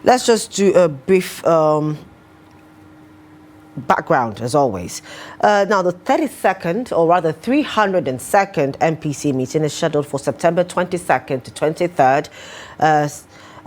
let's just do a brief background as always. Now the 32nd, or rather 302nd MPC meeting is scheduled for September 22nd to 23rd.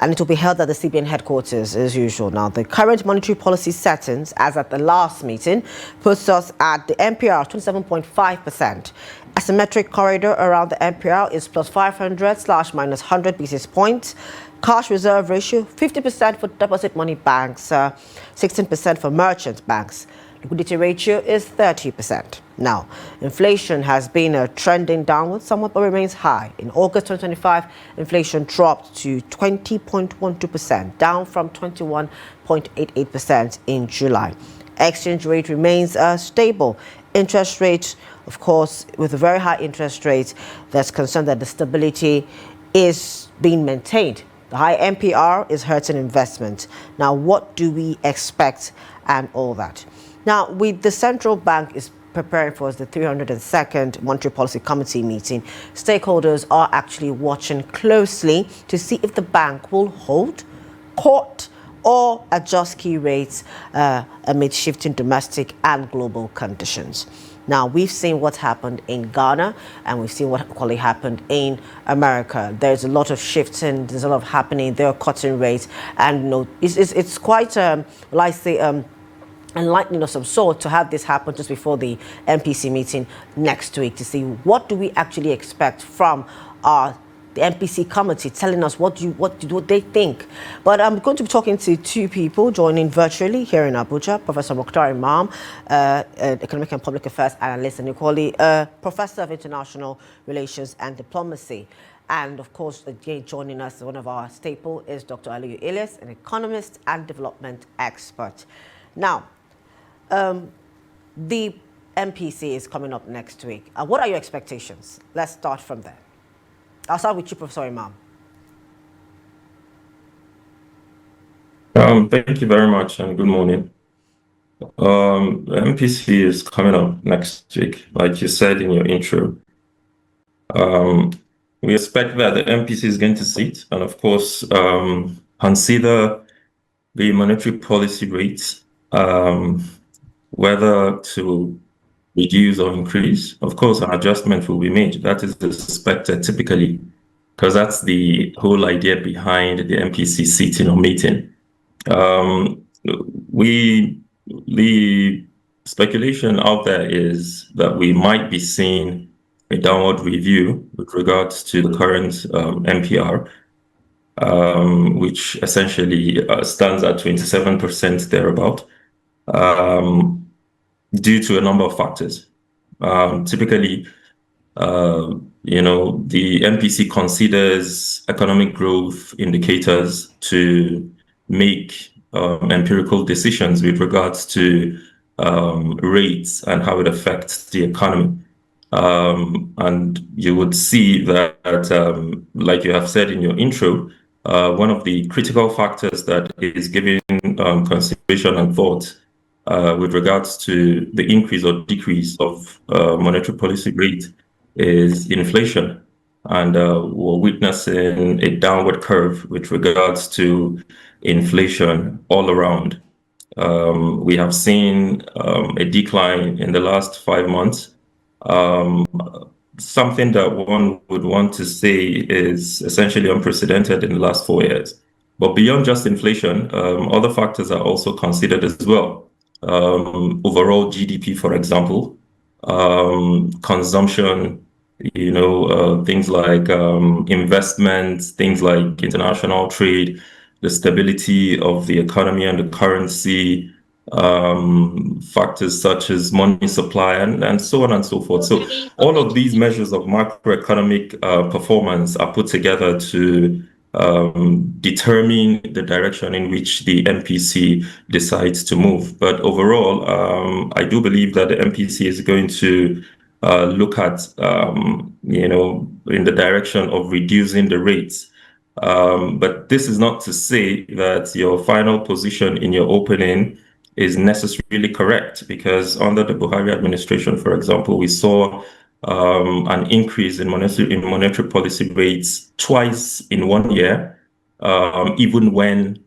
And it will be held at the CBN headquarters as usual. Now, the current monetary policy settings, as at the last meeting, puts us at the MPR 27.5%. Asymmetric corridor around the MPR is plus 500/minus 100 basis points. Cash reserve ratio 50% for deposit money banks, 16% for merchant banks. Liquidity ratio is 30%. Now, inflation has been trending downwards somewhat but remains high. In August 2025, inflation dropped to 20.12%, down from 21.88% in July. Exchange rate remains stable. Interest rate, of course, with a very high interest rate, there's concern that the stability is being maintained. The high MPR is hurting investment. Now, what do we expect and all that? Now, with the central bank is preparing for the 302nd Monetary Policy Committee meeting, stakeholders are actually watching closely to see if the bank will hold, cut, or adjust key rates amid shifting domestic and global conditions. Now, we've seen what happened in Ghana, and we've seen what equally happened in America. There's a lot of shifting, there's a lot of happening, there are cutting rates, and it's quite, enlightening of some sort to have this happen just before the MPC meeting next week, to see what do we actually expect from the MPC committee, telling us what they think. But I'm going to be talking to two people joining virtually here in Abuja: Professor Mukhtar Imam, Economic and Public Affairs Analyst, and equally Professor of International Relations and Diplomacy. And of course, again, joining us, one of our staple is Dr. Aliyu Ilias, an economist and development expert. Now, the MPC is coming up next week. What are your expectations? Let's start from there. I'll start with you, Professor Imam. Thank you very much and good morning. The MPC is coming up next week, like you said in your intro. We expect that the MPC is going to sit and, of course, consider the monetary policy rates, whether to reduce or increase. Of course, an adjustment will be made. That is expected typically, because that's the whole idea behind the MPC sitting or meeting. The speculation out there is that we might be seeing a downward review with regards to the current MPR, which essentially stands at 27% thereabout, due to a number of factors. Typically, the MPC considers economic growth indicators to make empirical decisions with regards to rates and how it affects the economy. And you would see that, like you have said in your intro, one of the critical factors that is given consideration and thought with regards to the increase or decrease of monetary policy rate is inflation. And we're witnessing a downward curve with regards to inflation all around. We have seen a decline in the last 5 months. Something that one would want to say is essentially unprecedented in the last 4 years. But beyond just inflation, other factors are also considered as well. Overall GDP, for example, consumption, things like investments, things like international trade, the stability of the economy and the currency, factors such as money supply, and so on and so forth. So all of these measures of macroeconomic performance are put together to determine the direction in which the MPC decides to move. But overall, I do believe that the MPC is going to look at, in the direction of reducing the rates. But this is not to say that your final position in your opening is necessarily correct, because under the Buhari administration, for example, we saw an increase in monetary policy rates twice in 1 year, even when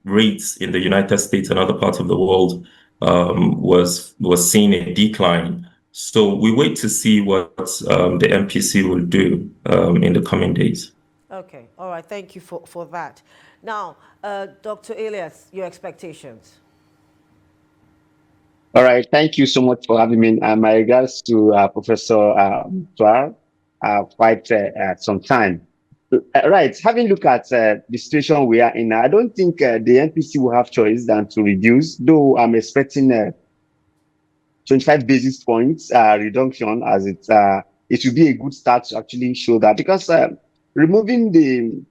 rates in the United States and other parts of the world was seeing a decline. So we wait to see what the MPC will do in the coming days. Okay, all right, thank you for that. Now, Dr. Ilias, your expectations. All right, thank you so much for having me. My regards to Professor Mukhtar, quite some time. Right, having looked at the situation we are in, I don't think the NPC will have choice than to reduce, though I'm expecting 25 basis points reduction, as it will be a good start to actually show that, because removing the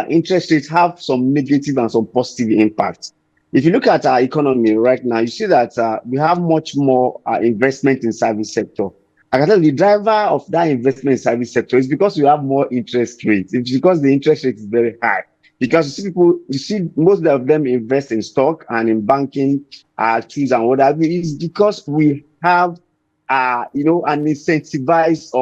interest rates have some negative and some positive impacts. If you look at our economy right now, you see that we have much more investment in service sector. I can tell you the driver of that investment in service sector is because we have more interest rates. It's because the interest rate is very high. Because you see most of them invest in stock and in banking tools and what have you. It's because we have, an incentivized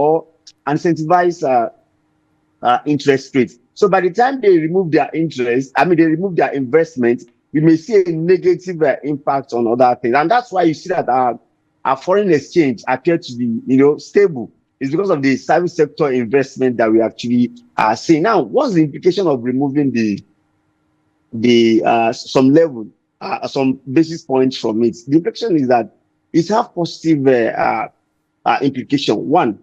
interest rates. So by the time they remove their they remove their investment, we may see a negative impact on other things. And that's why you see that our foreign exchange appear to be, stable. It's because of the service sector investment that we actually are seeing. Now, what's the implication of removing some basis points from it? The implication is that it has positive implication. One,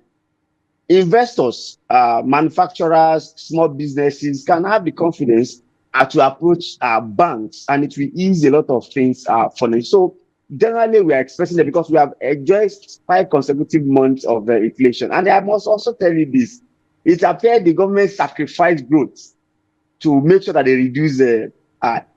investors, manufacturers, small businesses can have the confidence to approach banks, and it will ease a lot of things for them. So generally, we are expecting that, because we have enjoyed 5 consecutive months of inflation. And I must also tell you this: it appears the government sacrificed growth to make sure that they reduce the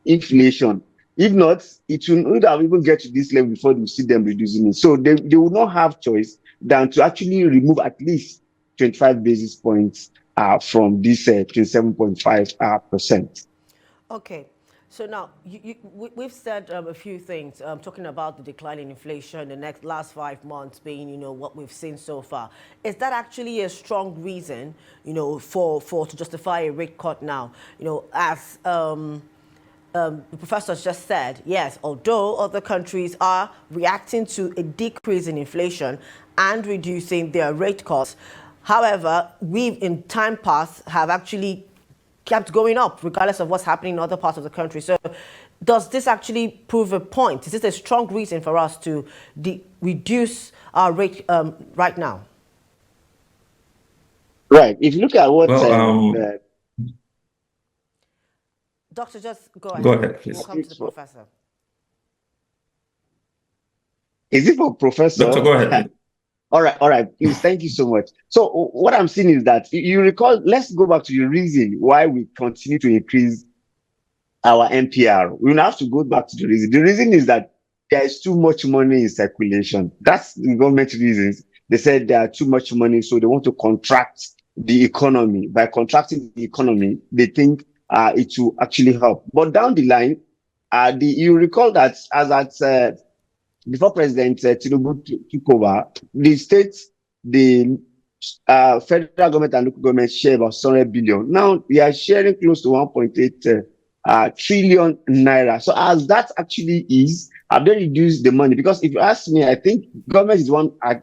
inflation. If not, it would have even get to this level before we see them reducing it. So they will not have choice than to actually remove at least 25 basis points from this 27.5%. Okay, so now we've said a few things, talking about the decline in inflation, the last 5 months being, what we've seen so far. Is that actually a strong reason, for to justify a rate cut now? As the professor just said, yes, although other countries are reacting to a decrease in inflation and reducing their rate cuts, however, we in time past have actually kept going up regardless of what's happening in other parts of the country. So does this actually prove a point? Is this a strong reason for us to reduce our rate right now? Right. If you look at what... Doctor, just go ahead. Go ahead, please. We'll come to the professor. Is it for Professor? Doctor, go ahead. All right, please. Thank you so much. So what I'm seeing is that, you recall, let's go back to the reason why we continue to increase our NPR. We will have to go back to the reason. The reason is that there is too much money in circulation. That's the government reasons. They said there are too much money, so they want to contract the economy. By contracting the economy, they think it will actually help. But down the line, you recall that before President Tinubu took over, the states, the federal government and local government share about 700 billion. Now we are sharing close to 1.8 trillion naira. So as that actually is, have they reduced the money? Because if you ask me, I think government is the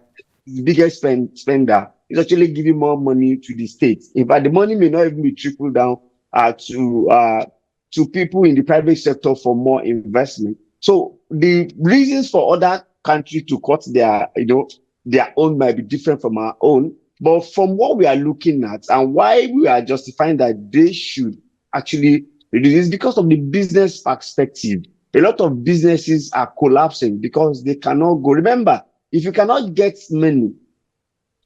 biggest spender. It's actually giving more money to the states. In fact, the money may not even be trickled down to people in the private sector for more investment. So the reasons for other countries to cut their own might be different from our own. But from what we are looking at and why we are justifying that they should actually reduce, is because of the business perspective. A lot of businesses are collapsing because they cannot go. Remember, if you cannot get money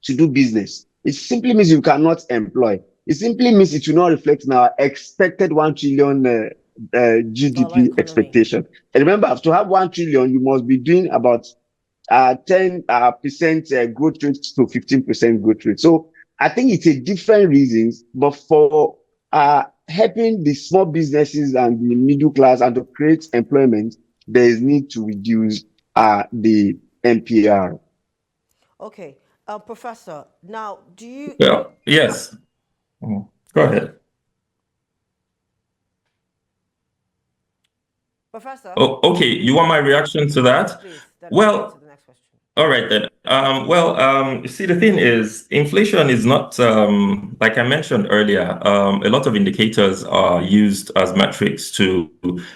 to do business, it simply means you cannot employ. It simply means it will not reflect in our expected 1 trillion GDP expectation. And remember, to have 1 trillion, you must be doing about 10% growth rate to 15% growth rate. So I think it's a different reasons, but for helping the small businesses and the middle class and to create employment, there is need to reduce the NPR. Okay, Professor. Now, do you? Well, yes. Go ahead. Professor? Oh, okay. You want my reaction to that? Please, then Well, I'll get to the next question. all right then. You see, the thing is, inflation is not, like I mentioned earlier, a lot of indicators are used as metrics to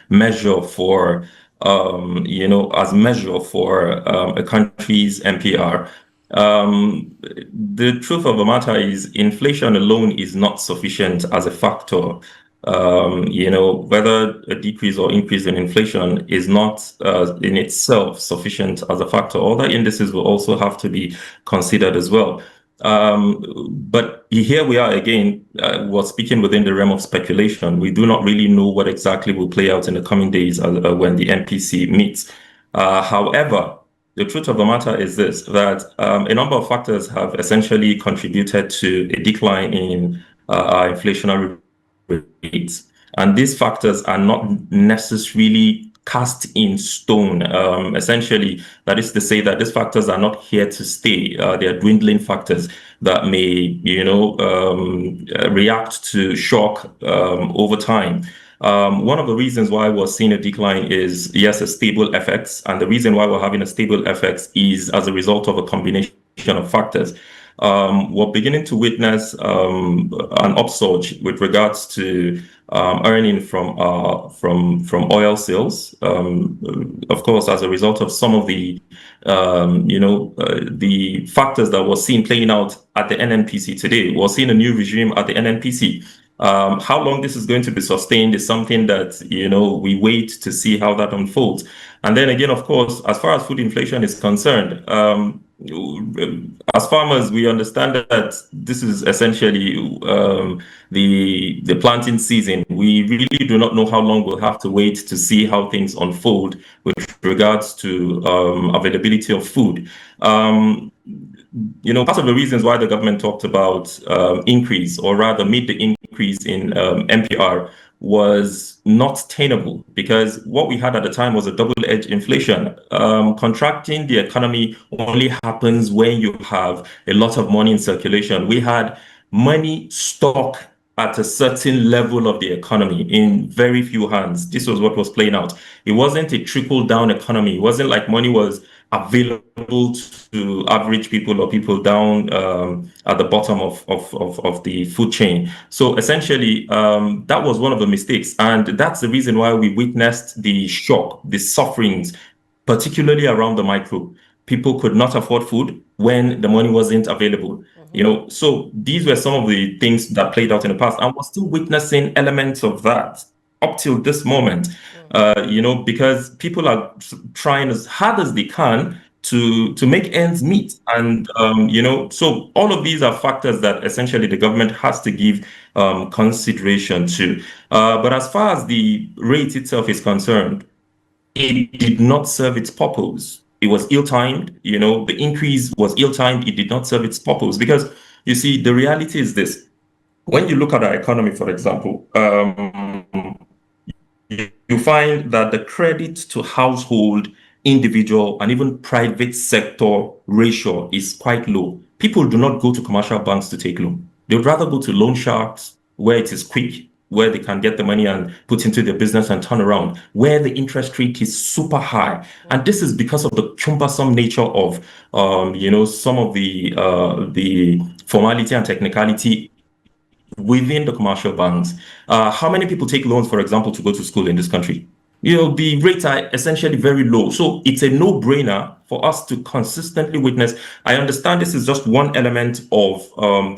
measure for, as measure for a country's NPR. The truth of the matter is, inflation alone is not sufficient as a factor. Whether a decrease or increase in inflation is not in itself sufficient as a factor. Other indices will also have to be considered as well. But here we are again, we're speaking within the realm of speculation. We do not really know what exactly will play out in the coming days when the MPC meets. However, the truth of the matter is this, that a number of factors have essentially contributed to a decline in our inflationary rates. And these factors are not necessarily cast in stone. Essentially, that is to say that these factors are not here to stay. They are dwindling factors that may, react to shock over time. One of the reasons why we're seeing a decline is, yes, a stable FX. And the reason why we're having a stable FX is as a result of a combination of factors. We're beginning to witness an upsurge with regards to earning from oil sales. Of course, as a result of some of the the factors that we're seeing playing out at the NNPC today. We're seeing a new regime at the NNPC. How long this is going to be sustained is something that, we wait to see how that unfolds. And then again, of course, as far as food inflation is concerned, as farmers, we understand that this is essentially the planting season. We really do not know how long we'll have to wait to see how things unfold with regards to availability of food. Part of the reasons why the government talked about increase, or rather made the increase in MPR, was not tenable, because what we had at the time was a double-edged inflation. Contracting the economy only happens when you have a lot of money in circulation. We had money stuck at a certain level of the economy in very few hands. This was what was playing out. It wasn't a trickle-down economy. It wasn't like money was available to average people or people down at the bottom of the food chain. So essentially, that was one of the mistakes. And that's the reason why we witnessed the shock, the sufferings, particularly around the micro. People could not afford food when the money wasn't available. So these were some of the things that played out in the past, and we're still witnessing elements of that up till this moment. Because people are trying as hard as they can to make ends meet. And, so all of these are factors that essentially the government has to give consideration to. But as far as the rate itself is concerned, it did not serve its purpose. It was ill-timed. The increase was ill-timed. It did not serve its purpose, because you see, the reality is this. When you look at our economy, for example, you find that the credit to household, individual, and even private sector ratio is quite low. People do not go to commercial banks to take loan. They would rather go to loan sharks, where it is quick, where they can get the money and put into their business and turn around, where the interest rate is super high. And this is because of the cumbersome nature of, some of the formality and technicality within the commercial banks. How many people take loans, for example, to go to school in this country? The rates are essentially very low. So it's a no-brainer for us to consistently witness. I understand this is just one element of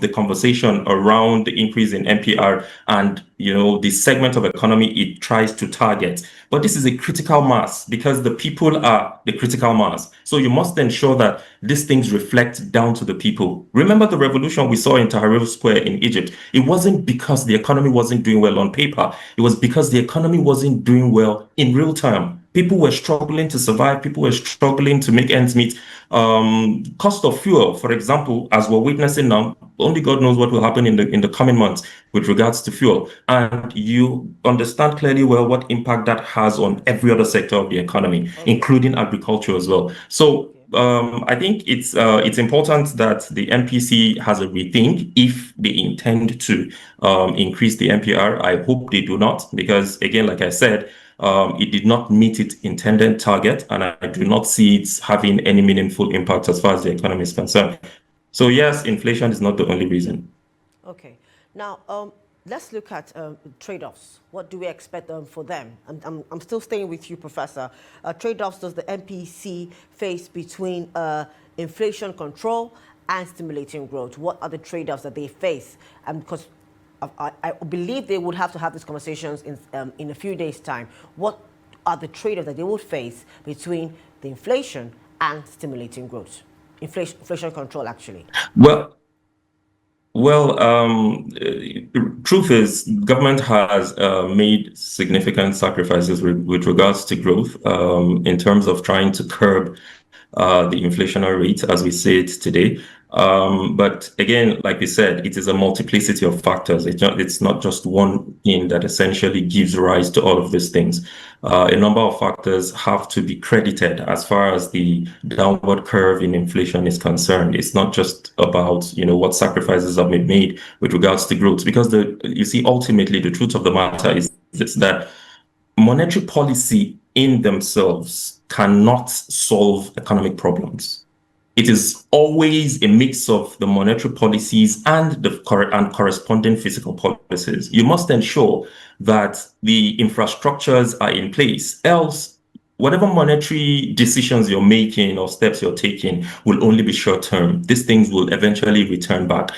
the conversation around the increase in NPR and the segment of economy it tries to target. But this is a critical mass, because the people are the critical mass. So you must ensure that these things reflect down to the people. Remember the revolution we saw in Tahrir Square in Egypt. It wasn't because the economy wasn't doing well on paper. It was because the economy wasn't doing well in real time. People were struggling to survive. People were struggling to make ends meet. Cost of fuel, for example, as we're witnessing now, only God knows what will happen in the coming months with regards to fuel. And you understand clearly well what impact that has on every other sector of the economy, including agriculture as well. So I think it's important that the MPC has a rethink if they intend to increase the NPR. I hope they do not, because again, like I said, it did not meet its intended target, and I do not see it having any meaningful impact as far as the economy is concerned. So yes, inflation is not the only reason. Okay. Now, let's look at trade-offs. What do we expect for them? I'm still staying with you, Professor. Trade-offs does the MPC face between inflation control and stimulating growth? What are the trade-offs that they face? Because I believe they would have to have these conversations in a few days' time. What are the trade-offs that they would face between the inflation and stimulating growth? Inflation control, actually. Truth is, government has made significant sacrifices with regards to growth in terms of trying to curb the inflationary rate as we see it today. But again, like we said, it is a multiplicity of factors. It's not just one thing that essentially gives rise to all of these things. A number of factors have to be credited as far as the downward curve in inflation is concerned. It's not just about, what sacrifices have been made with regards to growth, because you see, ultimately, the truth of the matter is that monetary policy in themselves cannot solve economic problems. It is always a mix of the monetary policies and corresponding fiscal policies. You must ensure that the infrastructures are in place. Else, whatever monetary decisions you're making or steps you're taking will only be short term. These things will eventually return back.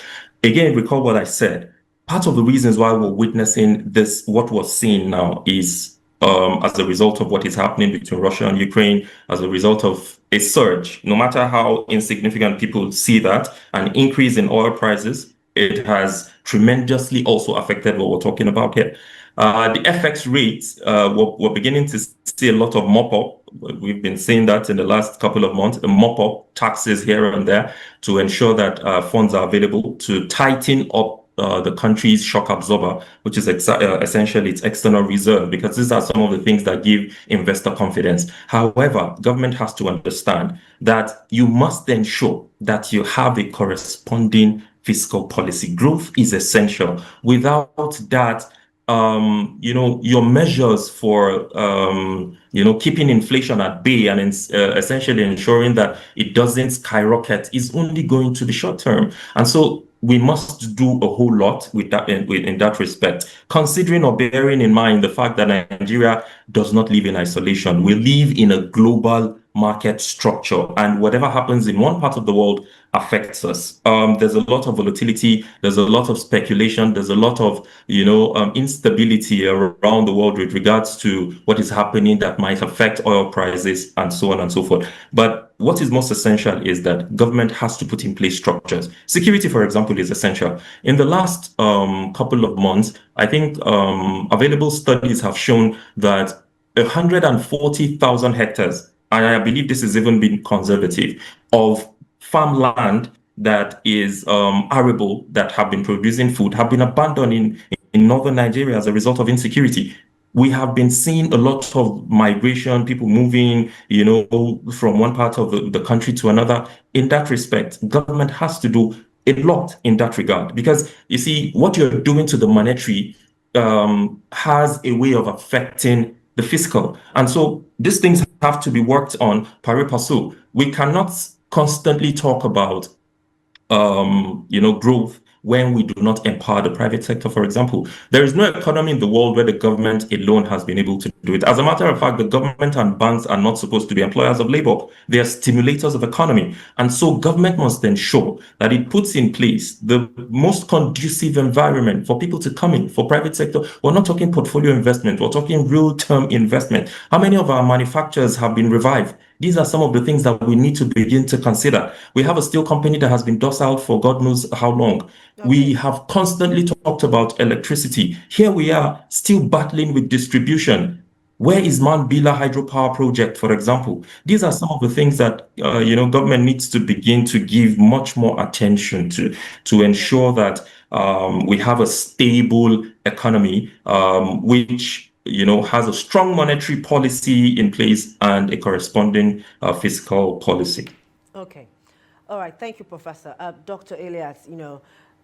Again, recall what I said. Part of the reasons why we're witnessing this, what we're seeing now, is as a result of what is happening between Russia and Ukraine, as a result of a surge, no matter how insignificant people see that, an increase in oil prices, it has tremendously also affected what we're talking about here. The FX rates, we're beginning to see a lot of mop-up. We've been seeing that in the last couple of months, mop-up taxes here and there to ensure that funds are available to tighten up the country's shock absorber, which is essentially its external reserve, because these are some of the things that give investor confidence. However, government has to understand that you must ensure that you have a corresponding fiscal policy. Growth is essential. Without that, your measures for, keeping inflation at bay and essentially ensuring that it doesn't skyrocket is only going to be short term. And so we must do a whole lot with that in that respect, considering or bearing in mind the fact that Nigeria does not live in isolation. We live in a global market structure, and whatever happens in one part of the world affects us. There's a lot of volatility, there's a lot of speculation, there's a lot of instability around the world with regards to what is happening that might affect oil prices and so on and so forth. But what is most essential is that government has to put in place structures. Security, for example, is essential. In the last couple of months, I think available studies have shown that 140,000 hectares, and I believe this has even been conservative, of farmland that is arable, that have been producing food, have been abandoned in northern Nigeria as a result of insecurity. We have been seeing a lot of migration, people moving, from one part of the country to another. In that respect, government has to do a lot in that regard, because you see, what you're doing to the monetary has a way of affecting the fiscal. And so these things have to be worked on pari passu. We cannot constantly talk about growth when we do not empower the private sector, for example. There is no economy in the world where the government alone has been able to do it. As a matter of fact, the government and banks are not supposed to be employers of labor. They are stimulators of economy. And so government must ensure that it puts in place the most conducive environment for people to come in, for private sector. We're not talking portfolio investment. We're talking real-term investment. How many of our manufacturers have been revived? These are some of the things that we need to begin to consider. We have a steel company that has been docile for God knows how long. Okay. We have constantly talked about electricity. Here we are still battling with distribution. Where is Mambila hydropower project, for example? These are some of the things that government needs to begin to give much more attention to ensure that we have a stable economy, which has a strong monetary policy in place and a corresponding fiscal policy. Okay. All right. Thank you, Professor. Dr. Ilias,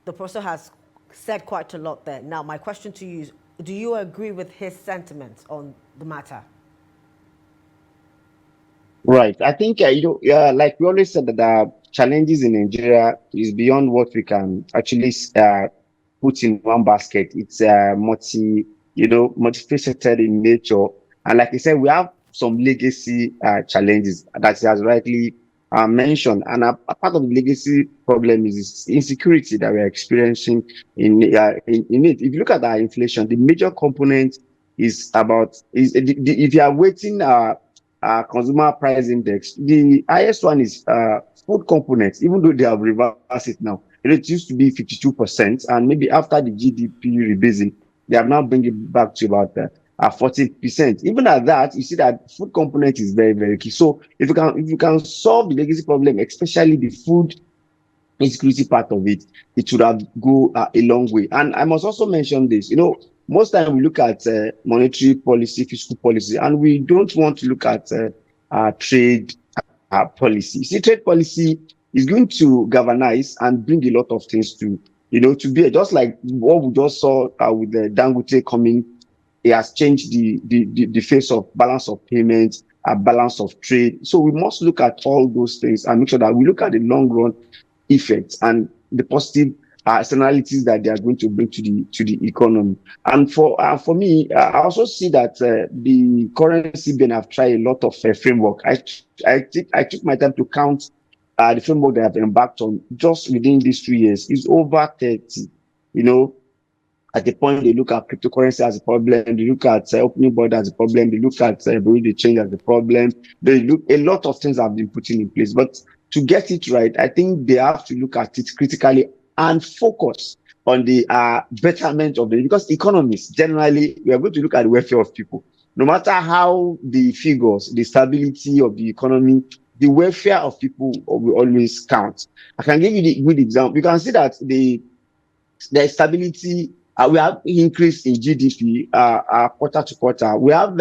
the professor has said quite a lot there. Now, my question to you is, do you agree with his sentiments on the matter? Right. I think, like we always said, that the challenges in Nigeria is beyond what we can actually put in one basket. It's multifaceted in nature. And like I said, we have some legacy challenges that he has rightly mentioned. And a part of the legacy problem is this insecurity that we're experiencing in it. If you look at our inflation, the major component is if you are waiting consumer price index. The highest one is food components, even though they have reversed it now. It used to be 52%, and maybe after the GDP rebasing, they have now bring it back to about 40%. Even at that, you see that food component is very, very key. So if you can solve the legacy problem, especially the food insecurity part of it, it should have go a long way. And I must also mention this, most time we look at monetary policy, fiscal policy, and we don't want to look at trade policy. See, trade policy is going to galvanize and bring a lot of things to be just like what we just saw with the Dangote coming. It has changed the face of balance of payments, balance of trade. So we must look at all those things and make sure that we look at the long run effects and the positive externalities that they are going to bring to the economy. And for me, I also see that the current CBN have tried a lot of framework. I took my time to count the framework they have embarked on just within these 2 years is over 30. At the point they look at cryptocurrency as a problem, they look at opening border as a problem, they look at the change as a problem. They look a lot of things have been put in place, but to get it right, I think they have to look at it critically and focus on the betterment of because economists generally we are going to look at the welfare of people. No matter how the figures, the stability of the economy, the welfare of people will always count. I can give you the good example. You can see that the stability. We have increase in GDP quarter to quarter. We have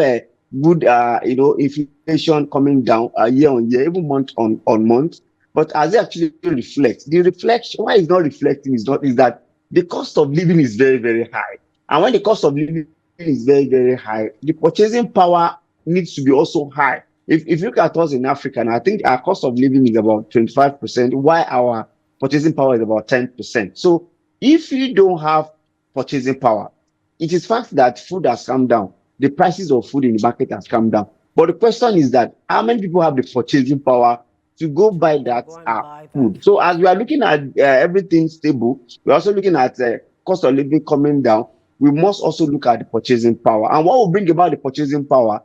good inflation coming down year on year, even month on month. But as it actually reflects, the reflection why it's not reflecting is that the cost of living is very, very high. And when the cost of living is very, very high, the purchasing power needs to be also high. If you look at us in Africa, and I think our cost of living is about 25%, while our purchasing power is about 10%. So if you don't have purchasing power, it is fact that food has come down. The prices of food in the market has come down. But the question is that how many people have the purchasing power to go buy that food? So as we are looking at everything stable, we're also looking at cost of living coming down. We must also look at the purchasing power. And what will bring about the purchasing power?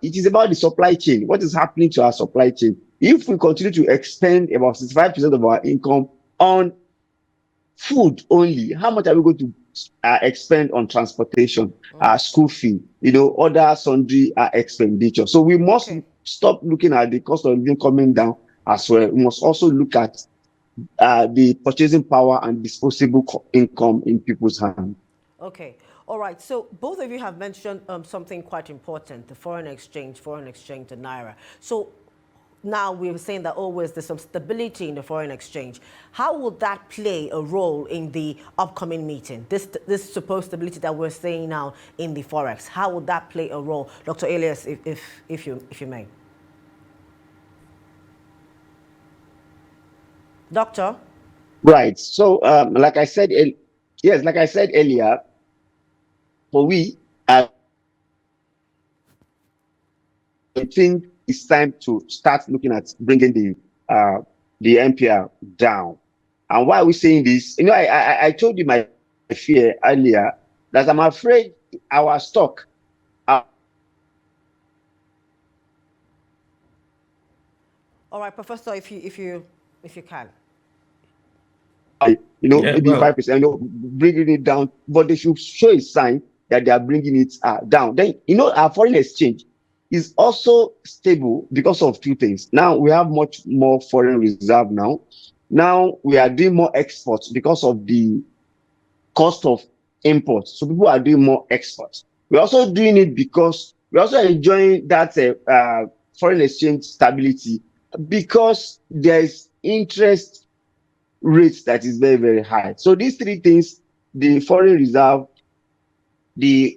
It is about the supply chain. What is happening to our supply chain? If we continue to expend about 65% of our income on food only, how much are we going to expend on transportation, school fee, other sundry expenditure? So we must stop looking at the cost of living coming down as well. We must also look at the purchasing power and disposable income in people's hands. Okay. All right. So both of you have mentioned something quite important, the foreign exchange, the naira. So now we're saying that always there's some stability in the foreign exchange. How will that play a role in the upcoming meeting? This supposed stability that we're seeing now in the forex, how will that play a role, Dr. Ilias, if you may? Doctor. Right. So, like I said earlier, for we, I think it's time to start looking at bringing the NPR down. And why are we saying this? I told you my fear earlier that I'm afraid our stock. All right, Professor, if you can. Maybe 5%, bringing it down, but they should show a sign that they are bringing it down. Then, our foreign exchange is also stable because of two things. Now we have much more foreign reserve now. Now we are doing more exports because of the cost of imports. So people are doing more exports. We're also doing it because we're also enjoying that foreign exchange stability because there is interest rates that is very, very high. So these three things, the foreign reserve, the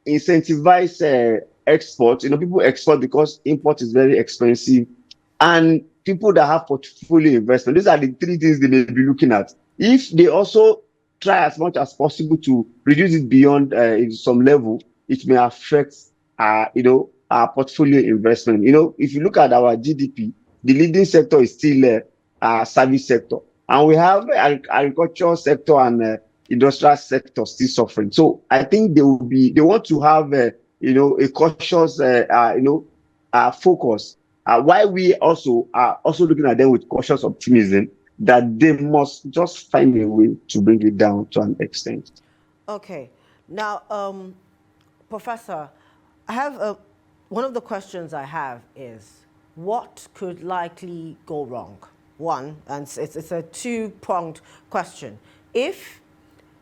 incentivize export. People export because import is very expensive, and people that have portfolio investment. These are the three things they may be looking at. If they also try as much as possible to reduce it beyond some level, it may affect our portfolio investment. If you look at our GDP, the leading sector is still service sector, and we have agricultural sector and industrial sector still suffering. So I think they want to have a cautious focus. Why we also are also looking at them with cautious optimism, that they must just find a way to bring it down to an extent. Okay. Now, Professor, I have one of the questions I have is, what could likely go wrong? One, and it's a two-pronged question. If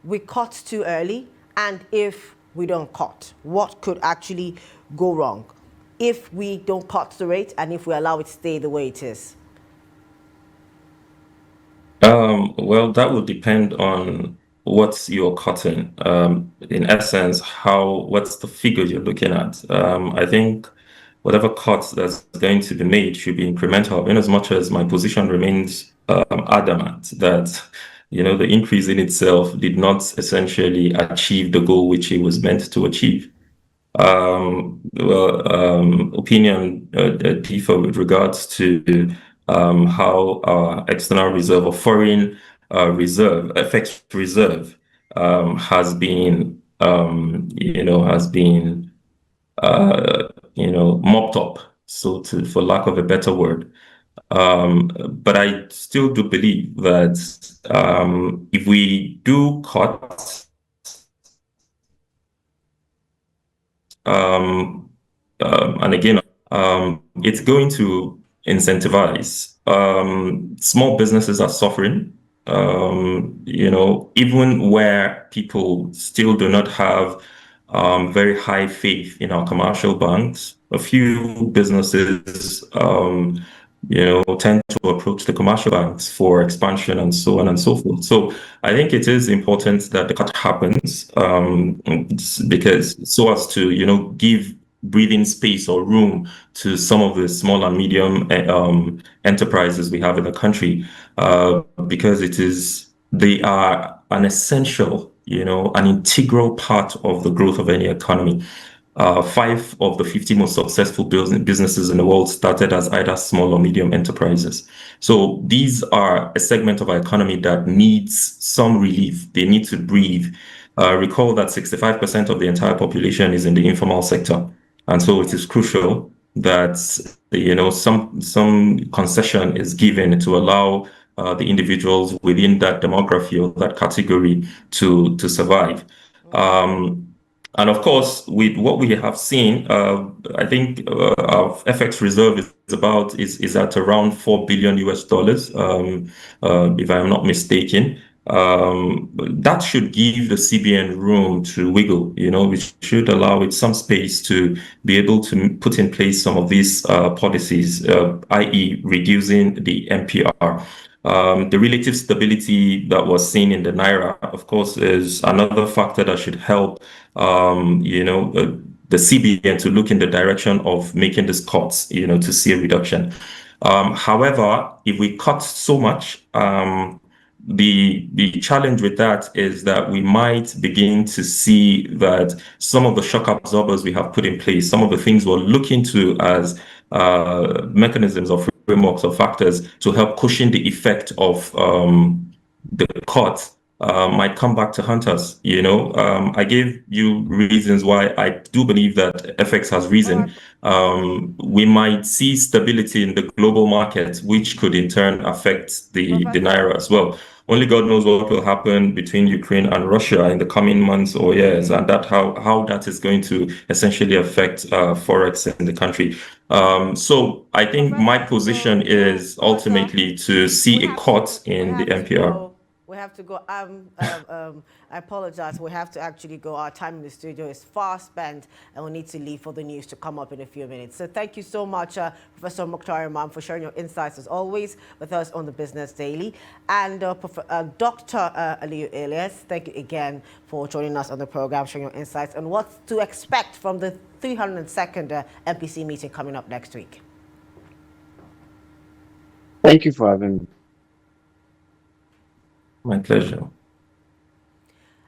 we cut too early, and if we don't cut, what could actually go wrong? If we don't cut the rate, and if we allow it to stay the way it is? Well, that would depend on what you're cutting. In essence, what's the figure you're looking at? I think whatever cut that's going to be made should be incremental, in as much as my position remains adamant that the increase in itself did not essentially achieve the goal which it was meant to achieve. Opinion differ with regards to how our external reserve or foreign reserve, FX reserve, has been, mopped up, for lack of a better word. But I still do believe that if we do cut, and again, it's going to incentivize. Small businesses are suffering, even where people still do not have very high faith in our commercial banks. A few businesses, tend to approach the commercial banks for expansion and so on and so forth. So I think it is important that the cut happens, because so as to, give breathing space or room to some of the small and medium enterprises we have in the country, because they are an essential, an integral part of the growth of any economy. 5 of the 50 most successful businesses in the world started as either small or medium enterprises. So these are a segment of our economy that needs some relief. They need to breathe. Recall that 65% of the entire population is in the informal sector. And so it is crucial that, some concession is given to allow the individuals within that demography or that category to survive. And of course, with what we have seen, I think our FX reserve is at around $4 billion US, if I'm not mistaken. That should give the CBN room to wiggle, which should allow it some space to be able to put in place some of these policies, i.e. reducing the MPR. The relative stability that was seen in the Naira, of course, is another factor that should help, the CBN to look in the direction of making these cuts, to see a reduction. However, if we cut so much, the challenge with that is that we might begin to see that some of the shock absorbers we have put in place, some of the things we're looking to as mechanisms or frameworks or factors to help cushion the effect of the cut, might come back to haunt us. I gave you reasons why I do believe that FX has risen. We might see stability in the global market, which could in turn affect the Naira as well. Only God knows what will happen between Ukraine and Russia in the coming months or years, and how that is going to essentially affect Forex in the country. So I think my position is ultimately to see a cut in the MPR. have to go. I apologize. We have to actually go. Our time in the studio is far spent, and we need to leave for the news to come up in a few minutes. So thank you so much, Professor Mukhtar Imam, for sharing your insights, as always, with us on the Business Daily. And Dr. Aliyu Ilias, thank you again for joining us on the program, sharing your insights on what to expect from the 302nd MPC meeting coming up next week. Thank you for having me. My pleasure.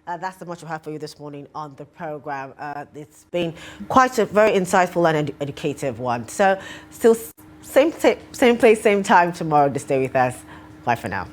That's the much we have for you this morning on the program. It's been quite a very insightful and educative one. So still same place, same time tomorrow to stay with us. Bye for now.